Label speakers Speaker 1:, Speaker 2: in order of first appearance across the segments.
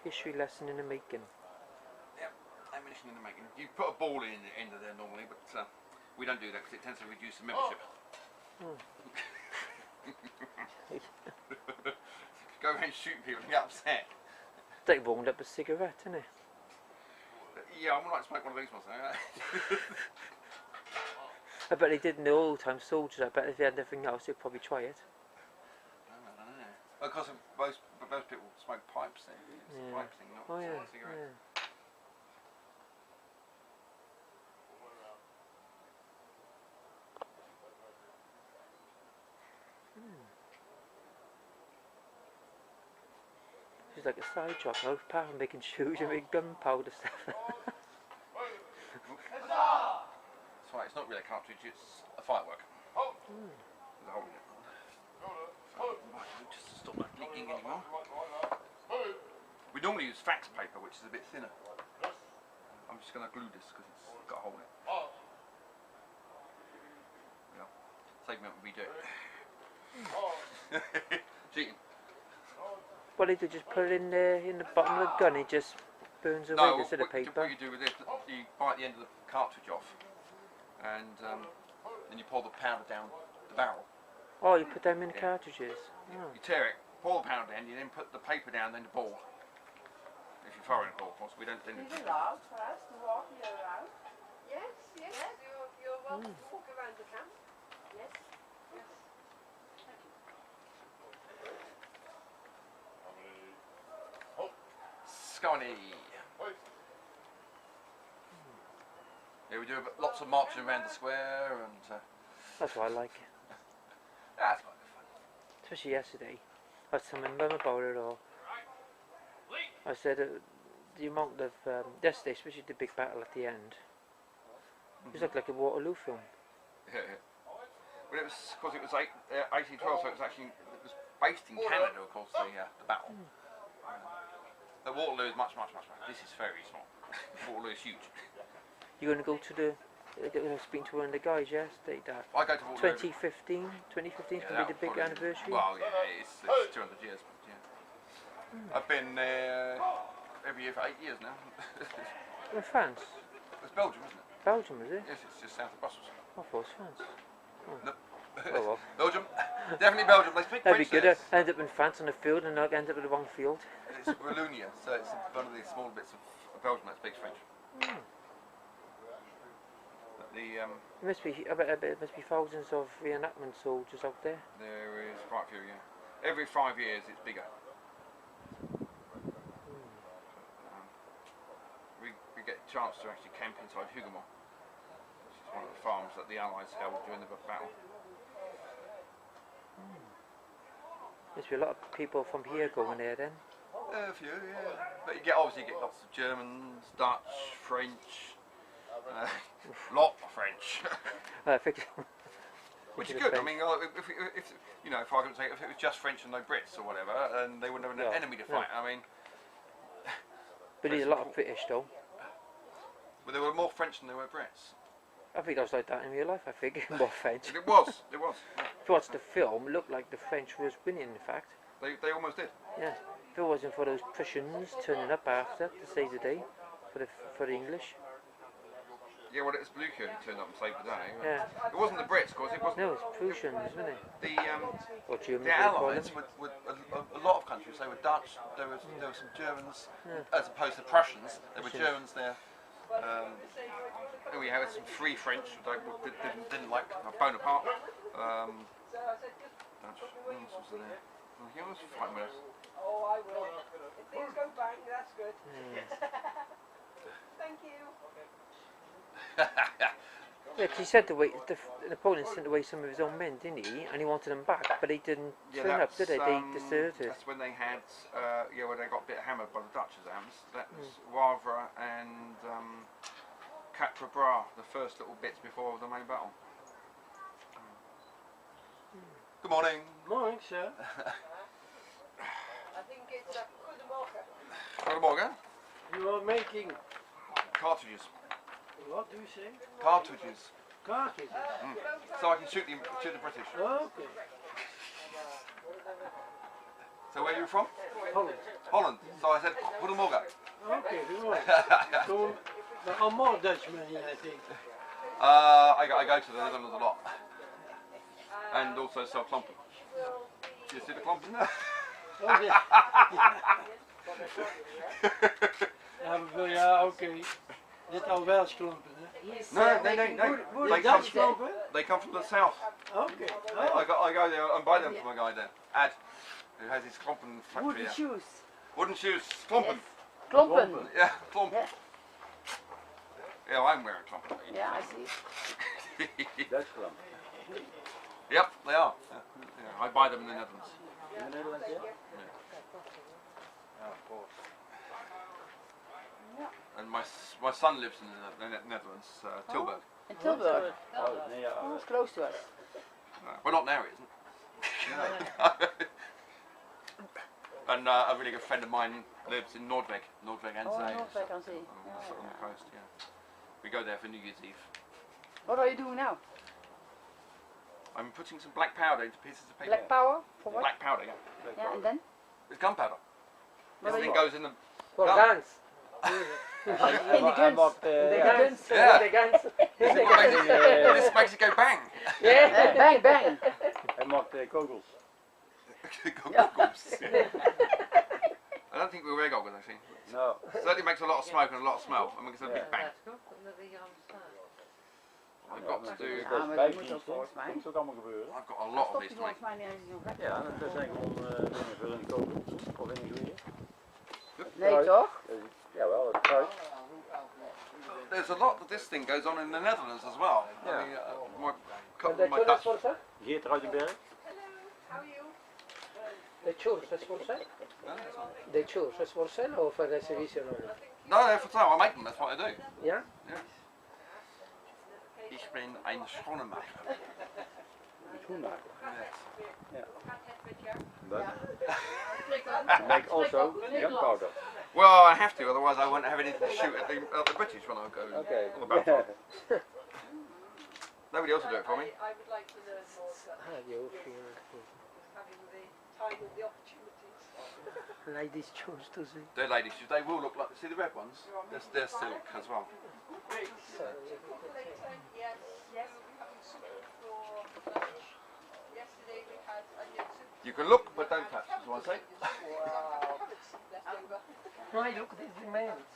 Speaker 1: History lesson in the making.
Speaker 2: Yep, ammunition in the making. You put a ball in the end of there normally, but we don't do that because it tends to reduce the membership. Go around shooting people and get upset.
Speaker 1: They warmed up a cigarette, isn't it?
Speaker 2: Yeah, I would like to smoke one of these ones.
Speaker 1: I bet they did in the old time soldiers. I bet if they had nothing else, they'd probably try it.
Speaker 2: I don't know. Because most people smoke pipes then. It's a pipe thing, not cigarettes.
Speaker 1: She's like a side job now, apart from making shoes and making gunpowder stuff.
Speaker 2: That's right, it's not really a cartridge, it's a firework. There's a hole in it. Just to stop that leaking anymore. We normally use fax paper, which is a bit thinner. I'm just going to glue this because it's got a hole in it. Yeah. Save me up when we do it. Cheating.
Speaker 1: What do you just put it in the bottom of the gun? It just burns away instead of paper.
Speaker 2: What you do with this, you bite the end of the cartridge off, and then you pour the powder down the barrel.
Speaker 1: Oh, you put them in the cartridges. Oh.
Speaker 2: You tear it, pour the powder in, you then put the paper down, then the ball. If you're firing a ball, of course, we don't. Then
Speaker 3: is it allowed for us to walk here around? Yes, yes. You're welcome to walk around the camp. Yes. Yes.
Speaker 2: Scony. Yeah, we do lots of marching around the square, and
Speaker 1: That's why I like it.
Speaker 2: that's quite fun.
Speaker 1: Especially yesterday. I was telling my mum about it all. I said the amount of yesterday, especially the big battle at the end. It was like a Waterloo film.
Speaker 2: Yeah. Well, it was because it was 1812, so it was based in Canada, of course. The battle. The Waterloo is much. This is very small. Waterloo is huge.
Speaker 1: You're going to go to the. I was speaking to one of the guys yesterday. That
Speaker 2: I go to Waterloo.
Speaker 1: 2015 is going to be the big anniversary.
Speaker 2: Well, yeah, it's 200 years, but yeah. I've been there every year for 8 years now.
Speaker 1: In France?
Speaker 2: It's Belgium, isn't it?
Speaker 1: Belgium, is it?
Speaker 2: Yes, it's just south of Brussels.
Speaker 1: I thought it was France. Oh.
Speaker 2: No.
Speaker 1: Oh well.
Speaker 2: Belgium, definitely Belgium. They speak
Speaker 1: That'd be
Speaker 2: French
Speaker 1: good.
Speaker 2: there.
Speaker 1: I end up in France on the field and I end up in the wrong field.
Speaker 2: It's Wallonia, so it's one of the small bits of Belgium that speaks French. But
Speaker 1: There must be, I bet there must be thousands of reenactment soldiers out there.
Speaker 2: there is quite a few, yeah. Every 5 years it's bigger. We get a chance to actually camp inside Huguemont, which is one of the farms that the Allies held during the battle.
Speaker 1: Must be a lot of people from here going there then.
Speaker 2: A few, yeah. But you obviously get lots of Germans, Dutch, French, lot of French.
Speaker 1: I think.
Speaker 2: Which is good. I mean, if you know, if I could say, if it was just French and no Brits or whatever, and they wouldn't have an enemy to fight. I mean,
Speaker 1: but there's a lot of British though.
Speaker 2: But there were more French than there were Brits.
Speaker 1: I think that was like that in real life. I think more French.
Speaker 2: It was. Yeah.
Speaker 1: If you watch the film, it looked like the French was winning. In fact.
Speaker 2: They almost did.
Speaker 1: Yeah. If it wasn't for those Prussians turning up after to save the day for the English.
Speaker 2: Yeah, well, it was Blücher who turned up and saved the day.
Speaker 1: Yeah.
Speaker 2: It wasn't the Brits, of course. It wasn't.
Speaker 1: No, it's Prussians, wasn't it? Or Germans.
Speaker 2: The Allies with a lot of countries. They were Dutch. There were some Germans, as opposed to Prussians. There were Germans there. We had some free French who didn't like Bonaparte. Dutch. What else was there? He was fighting with us.
Speaker 3: Oh, I will. If things go bang, that's good. Thank you.
Speaker 1: Yeah, because he said Napoleon sent away some of his own men, didn't he? And he wanted them back, but they didn't turn up, did they? They deserted.
Speaker 2: That's when they had, when they got a bit hammered by the Dutch, as it happens. That was Wavre and Quatre Bras, the first little bits before the main battle. Good morning.
Speaker 4: Morning, sir.
Speaker 3: I think it's Goedemorgen.
Speaker 2: Good morning.
Speaker 4: You are making,
Speaker 2: Cartridges.
Speaker 4: what do you say?
Speaker 2: Cartridges.
Speaker 4: Cartridges.
Speaker 2: So I can shoot the British.
Speaker 4: Okay.
Speaker 2: So where are you from?
Speaker 4: Holland.
Speaker 2: Holland. So I said, goedemorgen.
Speaker 4: Okay, good. So, there are more Dutchmen here, I think.
Speaker 2: I go to the Netherlands a lot. And also sell klompen. Do you see the klompen there?
Speaker 4: Oh, yeah. Ja, oké. Dit al Welsh klompen, hè?
Speaker 2: No.
Speaker 4: The Dutch klompen?
Speaker 2: They come from the south.
Speaker 4: Okay.
Speaker 2: I go there and buy them from a guy there. Ad, who has his klompen factory.
Speaker 5: Wooden
Speaker 2: there.
Speaker 5: shoes.
Speaker 2: Wooden shoes, klompen.
Speaker 5: Klompen.
Speaker 2: Yeah, klompen.
Speaker 5: Yeah.
Speaker 2: Yeah, I'm wearing klompen.
Speaker 5: Yeah, I see.
Speaker 6: Dutch klomp.
Speaker 2: Yep, they are. Yeah, I buy them in the Netherlands.
Speaker 6: In the Netherlands, yeah? Oh, of course.
Speaker 2: And my son lives in the Netherlands, Tilburg.
Speaker 5: In Tilburg.
Speaker 6: Oh, nee, ja.
Speaker 5: Oh, it's close to us.
Speaker 2: Well, not now, it isn't. And a really good friend of mine lives in Noordwijk and
Speaker 5: Oh,
Speaker 2: Zee.
Speaker 5: Noordwijk aan Zee.
Speaker 2: On the coast, yeah. We go there for New Year's Eve.
Speaker 5: What are you doing now?
Speaker 2: I'm putting some black powder into pieces of paper.
Speaker 5: Black power? For what?
Speaker 2: Black powder, yeah.
Speaker 5: Yeah, and then?
Speaker 2: It's gunpowder.
Speaker 5: What
Speaker 2: This
Speaker 5: are
Speaker 2: thing
Speaker 5: you?
Speaker 2: goes in the
Speaker 1: For
Speaker 2: gun.
Speaker 1: guns.
Speaker 5: In the guns.
Speaker 1: The
Speaker 2: Yeah.
Speaker 1: guns.
Speaker 2: Yeah.
Speaker 1: The guns.
Speaker 2: This makes it go bang.
Speaker 1: Yeah.
Speaker 5: Bang, bang.
Speaker 6: Hij maakt kogels.
Speaker 2: Goggles. I don't think we wear goggles actually.
Speaker 6: No.
Speaker 2: Certainly makes a lot of smoke and a lot of smell. I mean, it's a big bang. I've got to do.
Speaker 5: Ja, maar dat moet ook volgens mij.
Speaker 6: Dat moet ook allemaal gebeuren.
Speaker 2: I've got a lot of
Speaker 5: Stopt
Speaker 2: these
Speaker 5: hij
Speaker 2: to
Speaker 5: volgens
Speaker 2: make.
Speaker 5: mij niet eens nog weg.
Speaker 6: Ja, dat zijn gewoon dingen voor in de kogel. Of in de gloeier.
Speaker 5: Nee, toch?
Speaker 6: Jawel, dat kruid.
Speaker 2: There's a lot of this thing goes on in the Netherlands as well.
Speaker 6: Yeah.
Speaker 2: I mean, my
Speaker 1: And
Speaker 2: couple
Speaker 1: the
Speaker 2: of my
Speaker 1: churros,
Speaker 2: Dutch.
Speaker 1: what is that?
Speaker 6: Geert Ruitenberg.
Speaker 3: How are you?
Speaker 1: The churros, that's what is that? The churros, that's what is that? Or for the service only?
Speaker 2: No, they're for sale. I make them. That's what I do.
Speaker 1: Yeah?
Speaker 2: Ich bin ein Schoenenmaker.
Speaker 6: Schoenmaker.
Speaker 2: Yes.
Speaker 6: But you make also gunpowder.
Speaker 2: Well, I have to, otherwise I won't have anything to shoot at the British when I go
Speaker 6: Okay.
Speaker 2: on the battlefront. Nobody else will do it for me.
Speaker 3: I would like to learn more, sir.
Speaker 1: Ah, you feel
Speaker 3: Having the time and the opportunities.
Speaker 1: like these churros to see.
Speaker 2: They're ladies, they will look like, see the red ones? They're silk as well.
Speaker 3: Yes, yes. We'll be having soup for lunch. Yesterday we had onion soup.
Speaker 2: You can look, but don't touch, is what I say.
Speaker 3: Wow, it's leftover.
Speaker 1: Why look at these remains?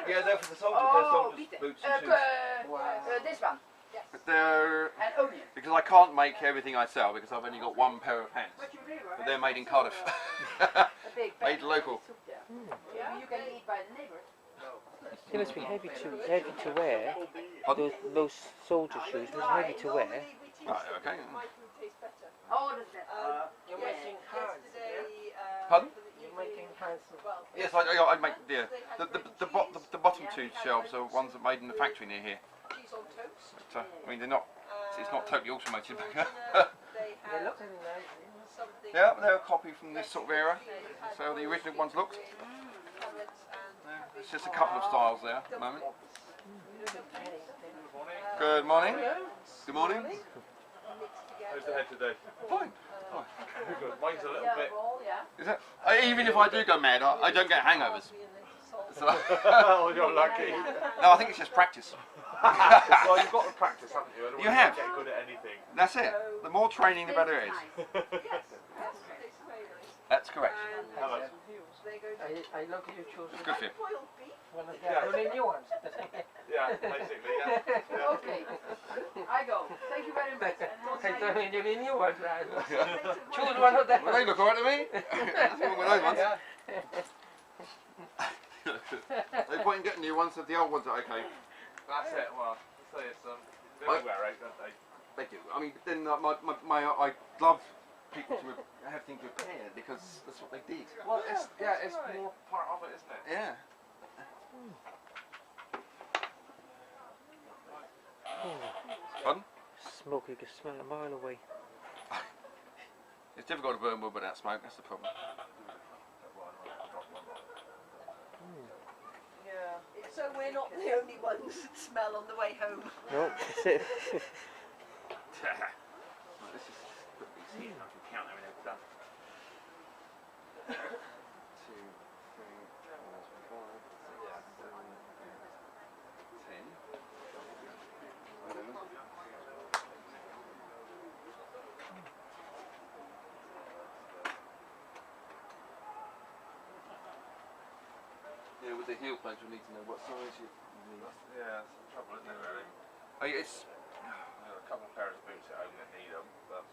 Speaker 2: Yeah, they're for the soldiers,
Speaker 5: Oh,
Speaker 2: they're soldiers'
Speaker 5: bieten.
Speaker 2: boots and shoes.
Speaker 5: This one.
Speaker 2: But they're,
Speaker 5: And onion.
Speaker 2: because I can't make everything I sell because I've only got one pair of hands.
Speaker 5: What you do,
Speaker 2: But they're made in Cardiff.
Speaker 5: A big
Speaker 2: Made local.
Speaker 5: Maybe you can eat by the neighbor.
Speaker 1: They must be heavy to wear. Those soldier shoes must be heavy to wear.
Speaker 2: Right, okay.
Speaker 3: My food tastes better.
Speaker 5: Oh, that's that.
Speaker 1: You're
Speaker 3: Yes,
Speaker 1: making hands.
Speaker 3: yesterday,
Speaker 2: Pardon?
Speaker 3: for the
Speaker 1: You're
Speaker 3: evening,
Speaker 1: making hands.
Speaker 3: well,
Speaker 2: Yes, I make, yeah. The bottom two shelves are ones that are made in the factory near here.
Speaker 3: cheese on toast.
Speaker 2: But, I mean, they're not, it's not totally automated.
Speaker 3: They
Speaker 1: They
Speaker 3: had
Speaker 1: look really nice.
Speaker 3: something.
Speaker 2: Yeah, but they're a copy from this sort of era. So the original ones looked.
Speaker 3: Carrots and
Speaker 2: It's just a couple of styles there at the moment. Good morning. Good morning.
Speaker 7: How's the head today?
Speaker 2: Fine.
Speaker 7: Good. Mine's a little
Speaker 5: Yeah,
Speaker 7: bit.
Speaker 5: roll, yeah.
Speaker 2: Is it? Even if I do go mad, I don't get hangovers. So,
Speaker 7: Oh, you're lucky.
Speaker 2: no, I think it's just practice.
Speaker 7: Well, you've got to practice, haven't you? Otherwise
Speaker 2: You have.
Speaker 7: Get good at anything.
Speaker 2: That's it. The more training, the better it is. That's correct.
Speaker 7: Hello.
Speaker 1: I look at your churros.
Speaker 2: It's good for you.
Speaker 3: boiled beef.
Speaker 1: One of the only new ones.
Speaker 7: Yeah, basically, yeah.
Speaker 5: Okay. I go. Thank you very much. And
Speaker 1: I don't need any new ones. Choose one of them.
Speaker 2: Well, they look alright to me. Nothing wrong with those ones. No point in getting new ones if the old ones are okay.
Speaker 7: That's it. Well, say it's they all wear out, don't they?
Speaker 2: They do. I mean, then I love people to have things repaired because that's what they did.
Speaker 7: Well, it's more part of it, isn't it?
Speaker 2: Yeah. Pardon?
Speaker 1: Smoke, you can smell it a mile away.
Speaker 2: It's difficult to burn wood without smoke, that's the problem.
Speaker 3: Yeah. So we're not the only ones that smell on the way home.
Speaker 1: No, that's it.
Speaker 2: This is, I can count how many I've done.
Speaker 8: the heel plates, we need to know what size you need.
Speaker 7: Yeah, that's the trouble, isn't it, really?
Speaker 2: It's.
Speaker 7: I've got a couple of pairs of boots at home that need them, but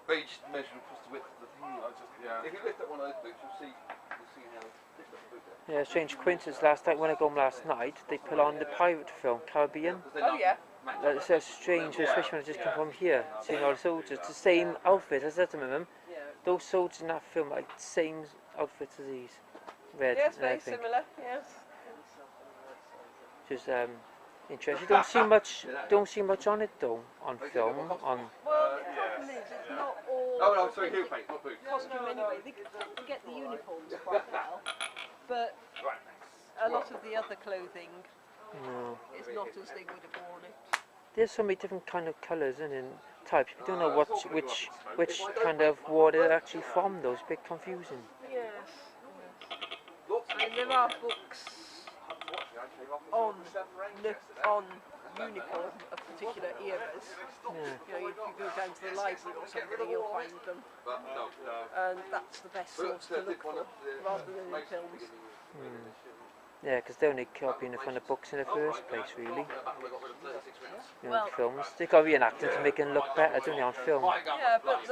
Speaker 2: But you just measure across the width of the thing.
Speaker 7: I just, yeah.
Speaker 2: If you lift up one of those boots, you'll see how lift up the boot there.
Speaker 1: Yeah, strange coincidence. Last night when I got home last night, they put on the pirate film Caribbean.
Speaker 3: Oh yeah.
Speaker 1: That's so strange. Especially when I just come from here, seeing all the soldiers, the same outfit. I said to them,
Speaker 3: Yeah.
Speaker 1: those soldiers in that film are like the same outfits as these, red
Speaker 3: Yes,
Speaker 1: and
Speaker 3: very
Speaker 1: everything.
Speaker 3: similar. Yes.
Speaker 1: Just interesting. Don't see much on it though on film. On
Speaker 3: Well, the problem is it's not all
Speaker 2: Oh no, sorry, heel plate, not boots.
Speaker 3: costume anyway. They get the uniforms quite well, but a lot of the other clothing
Speaker 1: no.
Speaker 3: is not as they would have worn it.
Speaker 1: There's so many different kind of colours and types. You don't know which kind of war they're actually from. Though it's a bit confusing.
Speaker 3: Yes. I mean, there are books on uniform of particular eras.
Speaker 1: Yeah.
Speaker 3: You know, if you go down to the library or something, you'll find them, and that's the best source to look for, rather than in films.
Speaker 1: Yeah, because they're only copying it from the books in the first place, really. You know,
Speaker 3: Well-
Speaker 1: films. They got reenacting to make it look better, don't they, on film?
Speaker 3: Yeah, but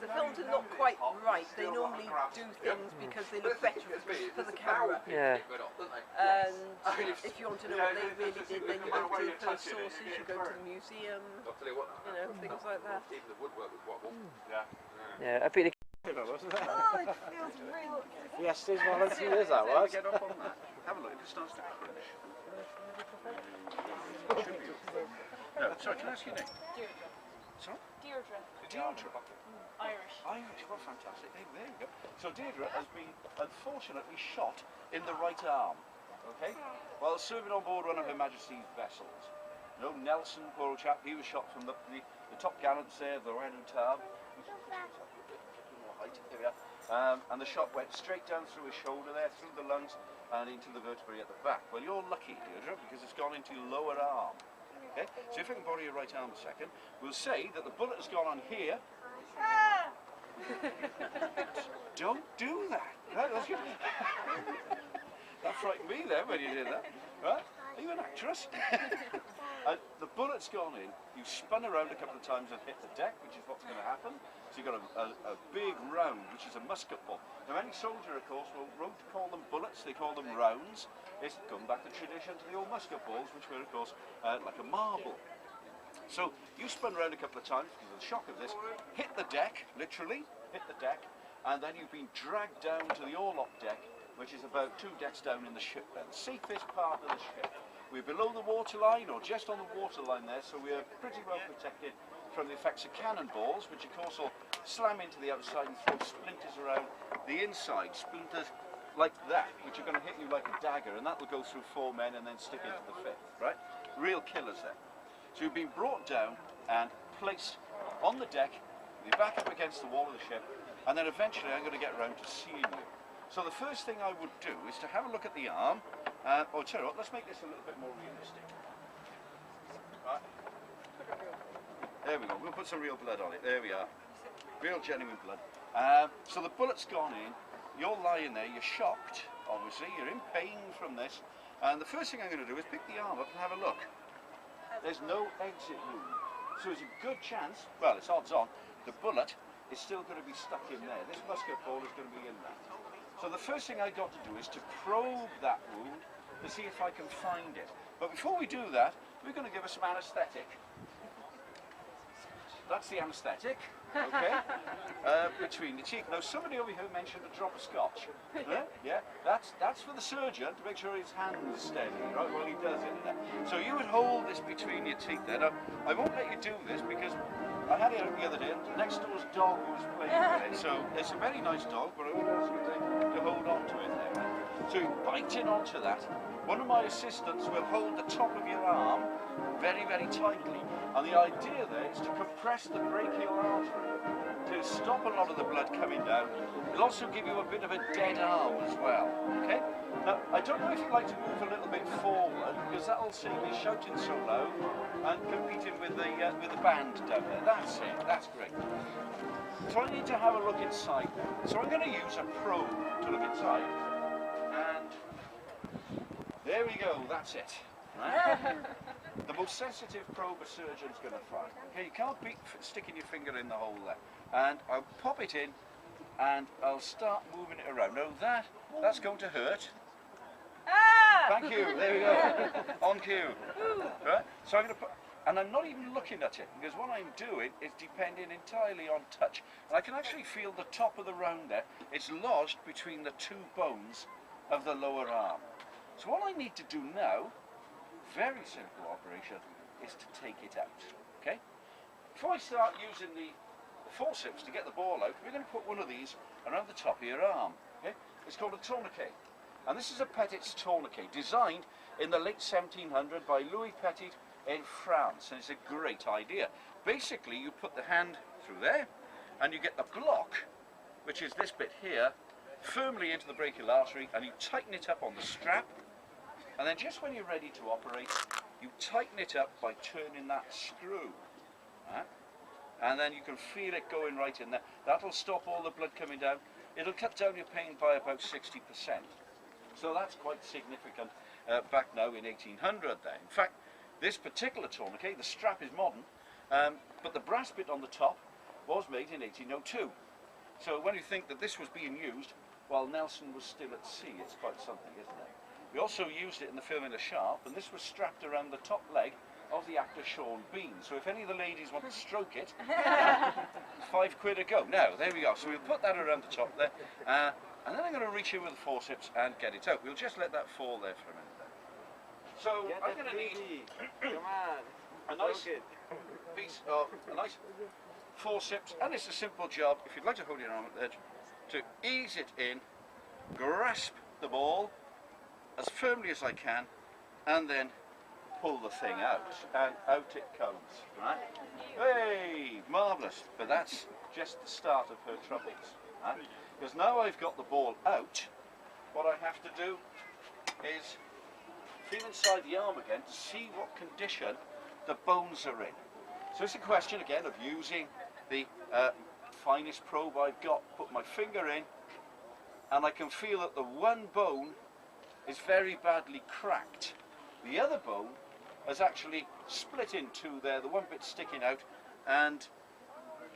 Speaker 3: the films are not quite right. They normally do things because they look better for the camera.
Speaker 1: Yeah.
Speaker 3: And if you want to know what they really did, then you go to the first sources, you go to the museum, you know, things like that.
Speaker 1: Yeah, I bet
Speaker 3: Oh, it feels real.
Speaker 6: Yes, there's volunteers, that was.
Speaker 2: Get up on that. Have a look, if it starts to crunch. No, sorry, can I ask your name? Sorry?
Speaker 5: Deirdre.
Speaker 2: Deirdre.
Speaker 5: Irish.
Speaker 2: Irish, well, fantastic. Hey, there you go. So Deirdre has been unfortunately shot in the right arm. Okay? While serving on board one of Her Majesty's vessels. You know, Nelson, poor old chap, he was shot from the top gallants there, the Tab. There we are. And the shot went straight down through his shoulder there, through the lungs, and into the vertebrae at the back. Well, you're lucky, Deirdre, because it's gone into your lower arm. Okay? So if I can borrow your right arm a second, we'll say that the bullet has gone on here. Don't do that. That frightened me then when you did that. Right? Are you an actress? The bullet's gone in, you've spun around a couple of times and hit the deck, which is what's going to happen. So you've got a big round, which is a musket ball. Now any soldier, of course, won't call them bullets, they call them rounds. It's going back to tradition to the old musket balls, which were, of course, like a marble. So you spun around a couple of times because of the shock of this, hit the deck, literally, hit the deck, and then you've been dragged down to the orlop deck, which is about 2 decks down in the ship then. Safest part of the ship. We're below the waterline, or just on the waterline there, so we're pretty well protected from the effects of cannonballs, which of course will slam into the outside and throw splinters around the inside. Splinters like that, which are going to hit you like a dagger, and that will go through 4 men and then stick into the 5th, right? Real killers there. So you've been brought down and placed on the deck, you're back up against the wall of the ship, and then eventually I'm going to get around to seeing you. So the first thing I would do is to have a look at the arm. Oh, tell you what, let's make this a little bit more realistic. Right. There we go, we'll put some real blood on it. There we are. Real genuine blood. So the bullet's gone in, you're lying there, you're shocked, obviously, you're in pain from this. And the first thing I'm going to do is pick the arm up and have a look. There's no exit wound. So there's a good chance, well, it's odds on, the bullet is still going to be stuck in there. This musket ball is going to be in there. So the first thing I've got to do is to probe that wound to see if I can find it. But before we do that, we're going to give her some anaesthetic. That's the anaesthetic, okay, between the cheek. Now somebody over here mentioned a drop of scotch. Yeah, that's for the surgeon to make sure his hand is steady, right, while he does it. So you would hold this between your teeth there. Now, I won't let you do this because I had it out the other day, and next door's dog was playing with it. So it's a very nice dog, but I would ask you to hold on to it there. Right? So you bite in onto that. One of my assistants will hold the top of your arm very, very tightly. And the idea there is to compress the brachial artery to stop a lot of the blood coming down. It'll also give you a bit of a dead arm as well. Okay? Now, I don't know if you'd like to move a little bit forward, because that'll save you shouting so loud and competing with the band down there. That's it. That's great.
Speaker 9: So I need to have a look inside. So I'm going to use a probe to look inside. And there we go, that's it. Right? The most sensitive probe a surgeon's going to find. Okay, you can't be sticking your finger in the hole there. And I'll pop it in and I'll start moving it around. Now that's going to hurt. Thank you, there we go. On cue. Right? So I'm going to put, and I'm not even looking at it, because what I'm doing is depending entirely on touch. And I can actually feel the top of the round there. It's lodged between the two bones of the lower arm. So what I need to do now, very simple operation, is to take it out. Okay? Before I start using the forceps to get the ball out, we're going to put one of these around the top of your arm. Okay? It's called a tourniquet. And this is a Petit's tourniquet, designed in the late 1700s by Louis Petit in France, and it's a great idea. Basically, you put the hand through there, and you get the block, which is this bit here, firmly into the brachial artery, and you tighten it up on the strap, and then just when you're ready to operate, you tighten it up by turning that screw. Right? And then you can feel it going right in there. That'll stop all the blood coming down. It'll cut down your pain by about 60%. So that's quite significant back now in 1800 there. In fact, this particular tourniquet, the strap is modern, but the brass bit on the top was made in 1802. So when you think that this was being used while Nelson was still at sea, it's quite something, isn't it? We also used it in the film In a Sharp, and this was strapped around the top leg of the actor Sean Bean. So if any of the ladies want to stroke it, £5 a go. Now, there we go. So we'll put that around the top there. And then I'm going to reach in with the forceps and get it out. We'll just let that fall there for a minute then. So I'm going to need a nice piece of a nice forceps, and it's a simple job, if you'd like to hold your arm at the edge, to ease it in, grasp the ball as firmly as I can, and then pull the thing out, and out it comes, right? Hey, marvellous, but that's just the start of her troubles. Right? Because now I've got the ball out, what I have to do is feel inside the arm again to see what condition the bones are in. So it's a question again of using the finest probe I've got, put my finger in, and I can feel that the one bone is very badly cracked. The other bone has actually split in two there, the one bit sticking out, and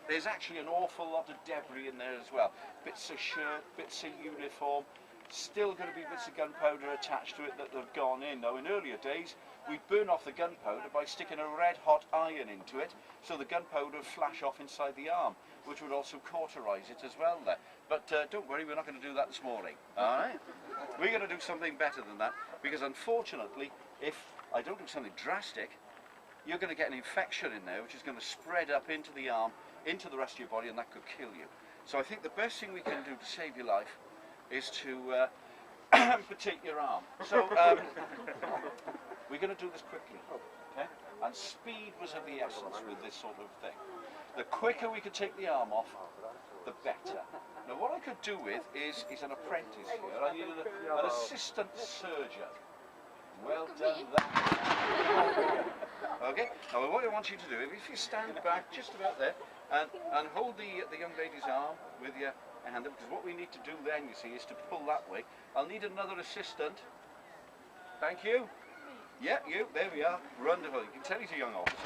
Speaker 9: there's actually an awful lot of debris in there as well. Bits of shirt, bits of uniform, still going to be bits of gunpowder attached to it that have gone in. Now in earlier days, we'd burn off the gunpowder by sticking a red hot iron into it, so the gunpowder would flash off inside the arm, which would also cauterize it as well there. But don't worry, we're not going to do that this morning, alright? We're going to do something better than that, because unfortunately, if I don't do something drastic, you're going to get an infection in there, which is going to spread up into the arm, into the rest of your body, and that could kill you. So I think the best thing we can do to save your life is to amputate your arm. So we're going to do this quickly, okay? And speed was of the essence with this sort of thing. The quicker we could take the arm off, the better. Now what I could do with is an apprentice here. I need an assistant surgeon. Well done that. Okay, now what I want you to do, if you stand back just about there and hold the young lady's arm with your hand up, because what we need to do then, you see, is to pull that way. I'll need another assistant. Thank you. Yeah, you, there we are. Wonderful. You can tell he's a young officer.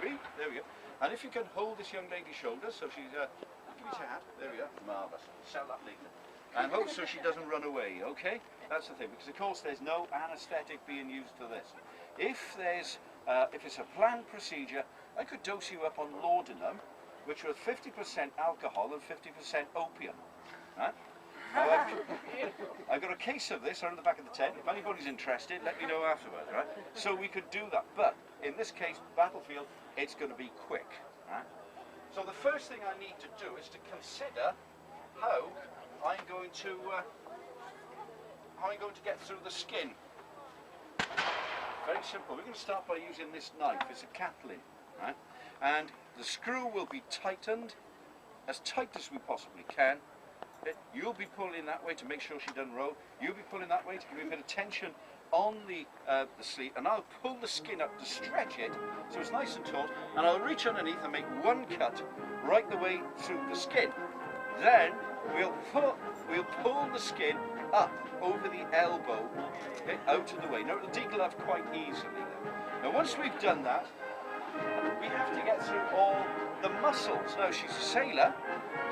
Speaker 9: There we go. And if you can hold this young lady's shoulders, so she's, give me your hand. There we are. Marvellous. Sell that later. And hope so she doesn't run away, okay? That's the thing, because of course there's no anaesthetic being used for this. If it's a planned procedure, I could dose you up on laudanum, which was 50% alcohol and 50% opium. Right? Now, I've got a case of this around the back of the tent. If anybody's interested, let me know afterwards, right? So we could do that, but in this case, battlefield, it's going to be quick, right? So the first thing I need to do is to consider how I'm going to get through the skin. Very simple. We're going to start by using this knife. It's a Catlin, right? And the screw will be tightened as tight as we possibly can. You'll be pulling that way to make sure she doesn't roll. You'll be pulling that way to give a bit of tension on the sleeve, and I'll pull the skin up to stretch it so it's nice and taut, and I'll reach underneath and make one cut right the way through the skin. Then we'll pull the skin up over the elbow, okay, out of the way. Now it'll deglove quite easily then. Now once we've done that, we have to get through all the muscles. Now she's a sailor,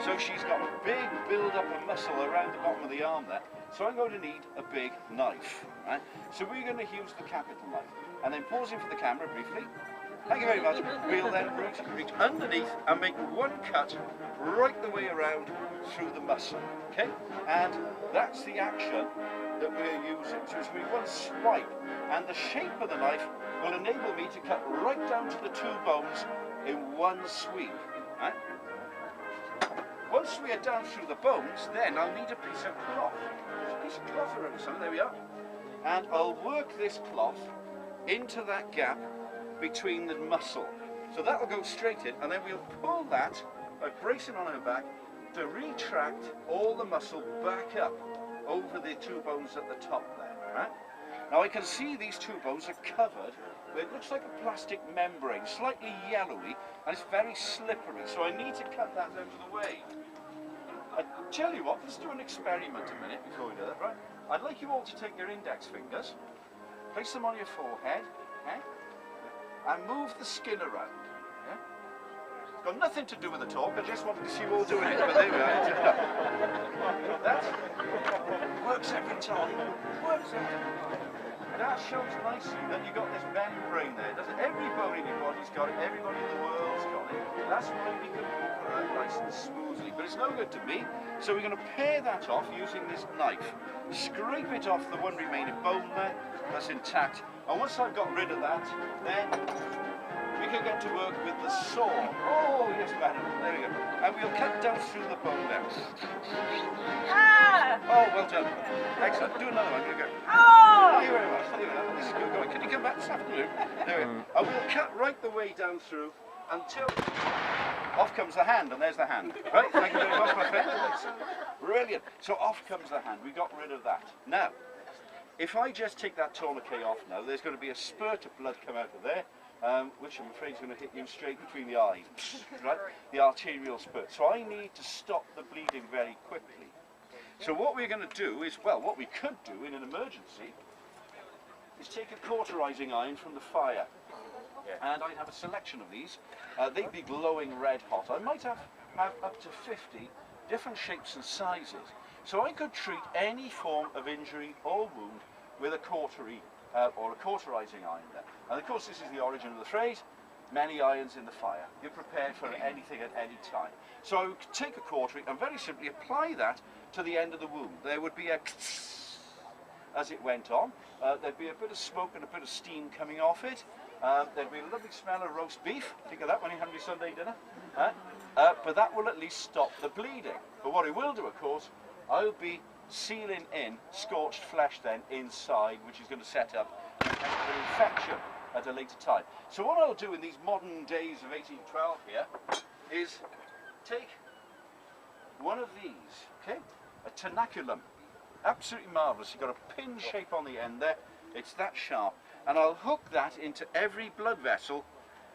Speaker 9: so she's got a big build-up of muscle around the bottom of the arm there. So I'm going to need a big knife, right? So we're going to use the capital knife. And then pausing for the camera briefly. Thank you very much. We'll then reach underneath and make one cut right the way around through the muscle, okay? And that's the action that we're using. So it's going to be one swipe, and the shape of the knife will enable me to cut right down to the two bones in one sweep, right? Once we are down through the bones, then I'll need a piece of cloth. There's a piece of cloth around somewhere, there we are. And I'll work this cloth into that gap between the muscle. So that will go straight in, and then we'll pull that by bracing on her back to retract all the muscle back up over the two bones at the top there, right? Now I can see these two bones are covered with, it looks like a plastic membrane, slightly yellowy, and it's very slippery, so I need to cut that out of the way. I tell you what, let's do an experiment a minute before we do that, right? I'd like you all to take your index fingers, place them on your forehead, okay? And move the skin around. Yeah? It's got nothing to do with the talk, I just wanted to see you all doing it, but there we are. That works every time. Works every time. That shows nicely that you've got this membrane there, doesn't it? Every bone in your body's got it, everybody in the world's got it. That's why we can move around nice and smoothly, but it's no good to me. So we're going to pare that off using this knife. Scrape it off the one remaining bone there, that's intact. And once I've got rid of that, then we can get to work with the saw. Oh, yes, madam. There we go. And we'll cut down through the bone there.
Speaker 3: Ah!
Speaker 9: Oh, well done. Excellent. Do another one. Here we go.
Speaker 3: Oh!
Speaker 9: Thank you very much. There we go. This is good going. Can you come back this afternoon? There we go. And we'll cut right the way down through until off comes the hand, and there's the hand. Right? Thank you very much, my friend. Brilliant. So off comes the hand. We got rid of that. Now, if I just take that tourniquet off now, there's going to be a spurt of blood come out of there, which I'm afraid is going to hit you straight between the eyes, right? The arterial spurt. So I need to stop the bleeding very quickly. So what we're going to do is, well, what we could do in an emergency is take a cauterizing iron from the fire. And I'd have a selection of these. They'd be glowing red hot. I might have up to 50 different shapes and sizes. So I could treat any form of injury or wound with a cautery or a cauterizing iron there. And of course this is the origin of the phrase, many irons in the fire. You're prepared for anything at any time. So I would take a cautery and very simply apply that to the end of the wound. There would be a as it went on. There'd be a bit of smoke and a bit of steam coming off it. There'd be a lovely smell of roast beef. Think of that when you're hungry Sunday dinner. But that will at least stop the bleeding. But what it will do, of course, I'll be sealing in scorched flesh then inside, which is going to set up an infection at a later time. So what I'll do in these modern days of 1812 here is take one of these, okay, a tenaculum, absolutely marvellous. You've got a pin shape on the end there, it's that sharp, and I'll hook that into every blood vessel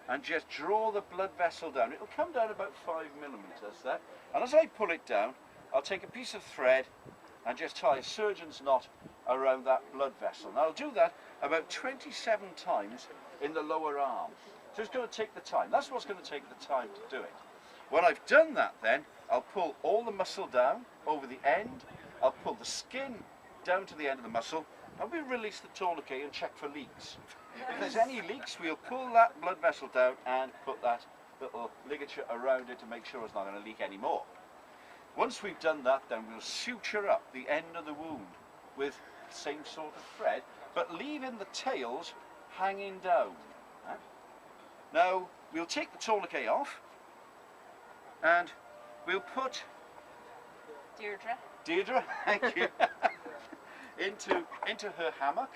Speaker 9: and just draw the blood vessel down. It'll come down about 5 millimeters there, and as I pull it down, I'll take a piece of thread and just tie a surgeon's knot around that blood vessel. Now I'll do that about 27 times in the lower arm. So it's going to take the time. That's what's going to take the time to do it. When I've done that then, I'll pull all the muscle down over the end, I'll pull the skin down to the end of the muscle, and we'll release the tourniquet and check for leaks. If there's any leaks, we'll pull that blood vessel down and put that little ligature around it to make sure it's not going to leak anymore. Once we've done that, then we'll suture up the end of the wound with the same sort of thread, but leaving the tails hanging down. Now, we'll take the tourniquet off, and we'll put Deirdre, thank you, into her hammock,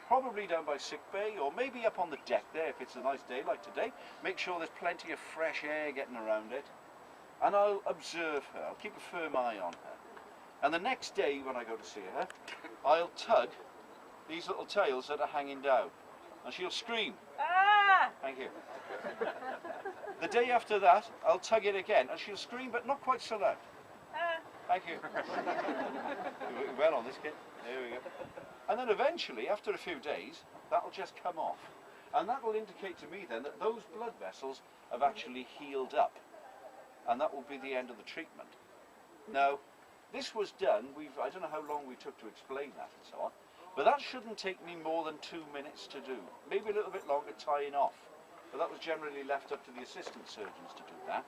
Speaker 9: probably down by sick bay, or maybe up on the deck there if it's a nice day like today. Make sure there's plenty of fresh air getting around it. And I'll observe her, I'll keep a firm eye on her. And the next day when I go to see her, I'll tug these little tails that are hanging down. And she'll scream.
Speaker 3: Ah!
Speaker 9: Thank you. The day after that, I'll tug it again, and she'll scream, but not quite so loud.
Speaker 3: Ah!
Speaker 9: Thank you. Well on this kid. There we go. And then eventually, after a few days, that'll just come off. And that will indicate to me then that those blood vessels have actually healed up. And that will be the end of the treatment. Now, this was done, I don't know how long we took to explain that and so on, but that shouldn't take me more than 2 minutes to do. Maybe a little bit longer tying off. But that was generally left up to the assistant surgeons to do that.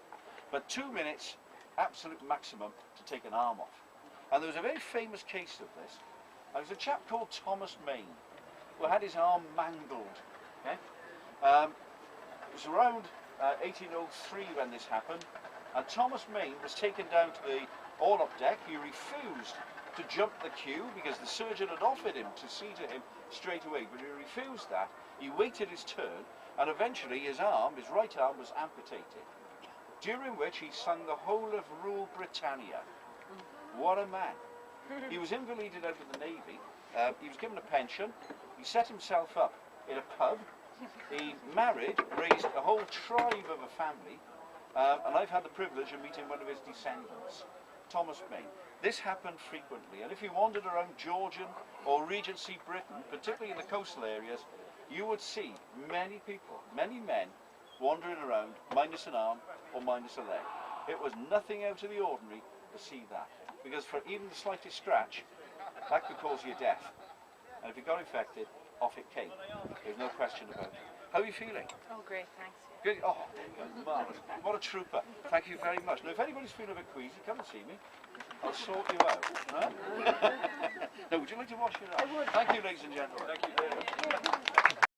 Speaker 9: But 2 minutes, absolute maximum, to take an arm off. And there was a very famous case of this. There was a chap called Thomas Maine, who had his arm mangled. Okay? It was around 1803 when this happened, and Thomas Maine was taken down to the orlop deck. He refused to jump the queue because the surgeon had offered him to see to him straight away, but he refused that. He waited his turn, and eventually his right arm was amputated, during which he sung the whole of Rule Britannia. What a man. He was invalided out of the Navy, he was given a pension, he set himself up in a pub, he married, raised a whole tribe of a family, and I've had the privilege of meeting one of his descendants, Thomas Maine. This happened frequently, and if you wandered around Georgian or Regency Britain, particularly in the coastal areas, you would see many people, many men, wandering around minus an arm or minus a leg. It was nothing out of the ordinary to see that, because for even the slightest scratch, that could cause you death. And if it got infected, off it came. There's no question about it. How are you feeling?
Speaker 3: Oh, great, thanks.
Speaker 9: Good. Oh, there you go. Marvellous. What a trooper. Thank you very much. Now, if anybody's feeling a bit queasy, come and see me. I'll sort you out. Huh? Now, would you like to wash your arm? I would. Thank you, ladies and gentlemen. Thank you very much.